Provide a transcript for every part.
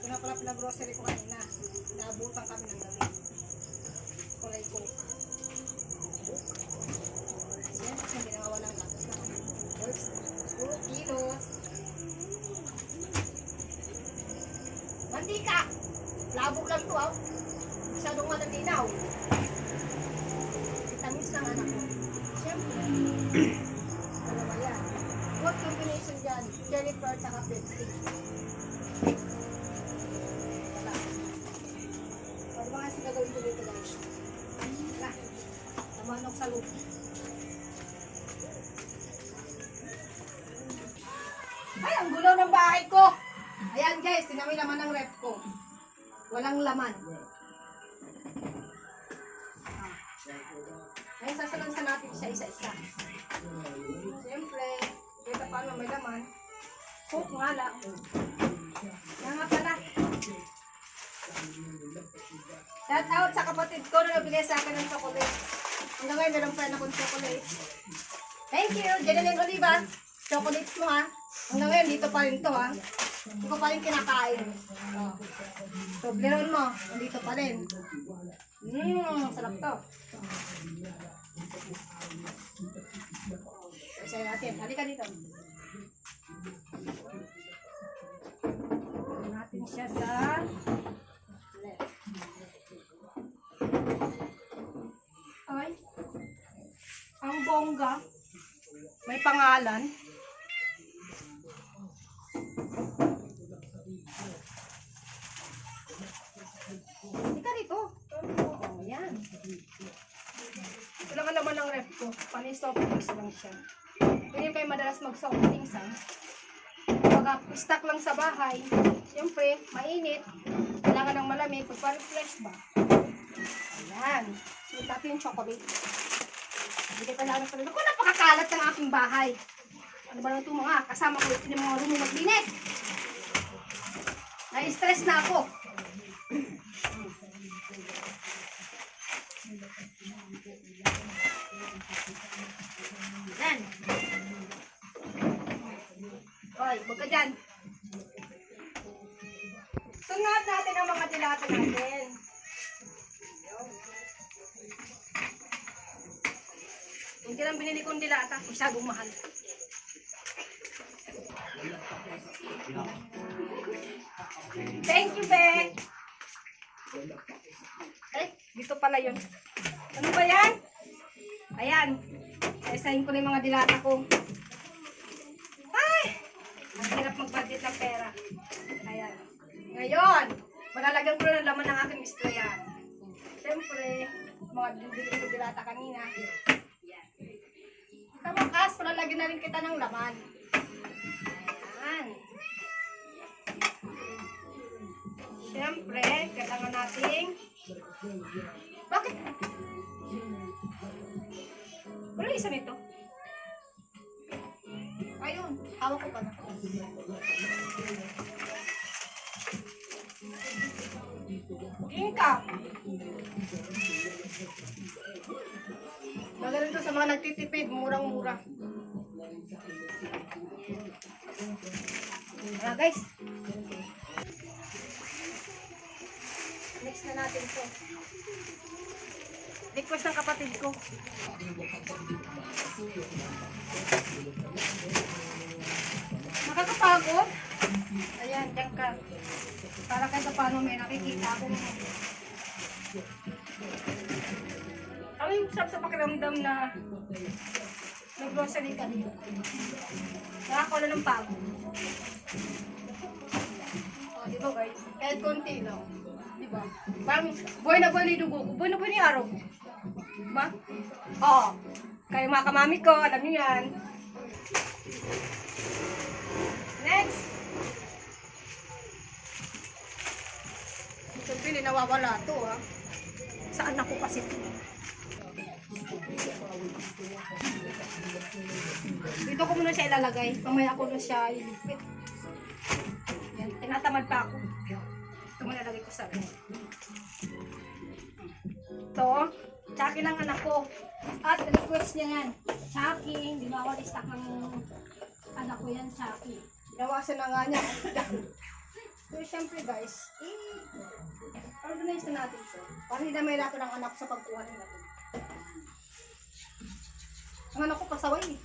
Ito na pala pinag-grocery ko kanina. Naabutan kami ng gabi. Kulay ko. Yan, kasi hindi na walang gatos na kami. 2 kilos. Mantika! Labog lang to, ah. Masyadong malinaw. Vitamis ng anak ko. Siyempre. Dalawa yan. Good combination dyan. Jennifer tsaka Pepsi. Wala. Ano ba kasi gagawin ko dito, guys? Wala. Namanok sa loob. Ay, ang gulaw ng bahay ko! Ayan guys, tingnan mo yung laman ng ref ko. Walang laman. Ay, sasalansan natin siya isa-isa. Siyempre, kaya paano may laman. Coke nga lang. Yan nga pala. Shout out sa kapatid ko na nabigay sa akin ng chocolate. Hanggang ngayon, meron pa rin akong chocolate. Thank you, Jeneline Oliva. Chocolates mo ha. Hanggang ngayon, dito pa rin to ha. Hindi ko pa rin kinakain. Toblerone mo, dito pa rin. Sarap to. Isa natin. Halika dito. Natin siya sa left. Ay. Ang bongga. May pangalan. Halika dito. Oh, yan. Ito lang ang laman ng ref ko. Pani-soft drinks lang siya. Ganyan kayo madalas mag-soft drinks ha. Pag stock lang sa bahay, siyempre, mainit. Kailangan ng malamig. Pag-refresh ba? Ayan. So, natin yung chocolate. Hindi kayo kailangan sa rin. Ako, napakakalat ng aking bahay. Ano ba lang ito mga kasama ko ito ng mga room maglinis. Na-stress na ako. Yan. Oy, huwag ka dyan. Sunod natin ang mga dilata natin. Hindi lang binili kong dilata, masyadong mahal. Thank you, Be. Eh, dito pala yun. Ano ba yan? Ayan. Isahin ko na yung mga dilata ko. Ay! Ang hirap mag-budget ng pera. Ayan. Ngayon, malalagyan ko na ng laman ng aking istoryan. Siyempre, mga bibili ko dilata kanina. Ayan. Sa wakas, malalagyan na rin kita ng laman. Ayan. Siyempre, kailangan nating... Bakit? Wala isa nito. Ayun, hawak ko pa na. Inka. Magaling to sa mga nagtitipid, murang-mura. Guys. Mix na natin to. Request ng kapatid ko. Nakakapagod? Ayan, dyan ka. Para kahit paano may nakikita ako. Ano yung sarap sa pakiramdam na nag-grocery ka dito? Nakakawala ng pagod. O, diba guys? Kahit konti lang. Diba? Parang buhay na buhay na yung dugo ko. Buhay na buhay na yung araw ko. Diba? Oo. Kayo mga kamami ko, alam niyo yan. Next! Siyempre, hindi nawawala ito ha. Saan ako kasi ito? Dito ko muna siya ilalagay. Mamaya ko na siya ilipit. Yan, tinatamad pa ako. Ito muna lagay ko sa rin. Ito, Chucky ng anak ko. At request niya yan. Chucky, hindi bawal stock ng anak ko yan, Chucky. Nawasan na nga niya. Ito siya. syempre guys, organize na natin ito. Para hindi na may lato ng anak sa pagkuha nila. Ang anak ko pasaway eh.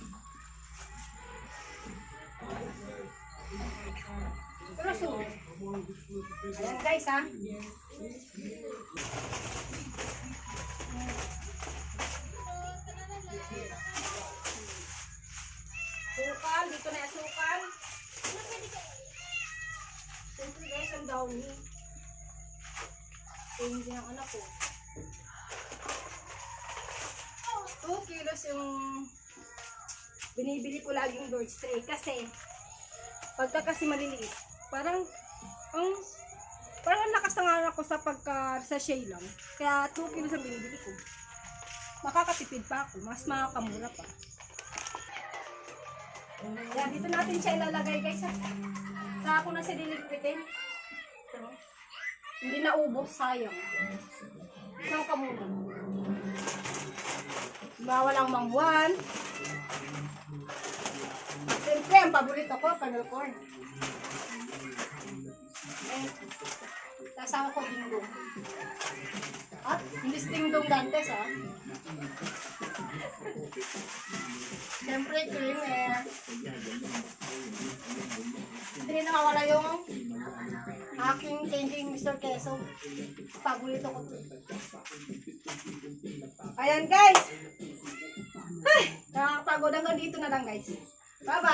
Pero so, ayan guys ha. Sukal, dito na yung sukal. Siyempre guys, ang downy. So, hindi ang anak ko. 2 kilos yung binibili ko laging Lord's tray. Kasi, pagka kasi maliliit, parang ang lakas ng anak ko sa sachet lang. Kaya 2 kilos ang binibili ko. Makakatipid pa ako. Mas makakamura pa. Yan, dito natin siya ilalagay guys. Sa ako na siya diligpitin. Hindi na ubos, sayang. Isang kamuna. Bawal ang mangwan. Siyempre, ang paborito ko, kernel corn. Eh, kasama ko dingdong. At, hindi dingdong dantes ha. Siyempre, creamer. Hindi na mawala yung aking changing Mr. Queso. Paborito ko to. Ayan guys! Ay, nakakapagod hanggang dito na lang guys. Bye-bye!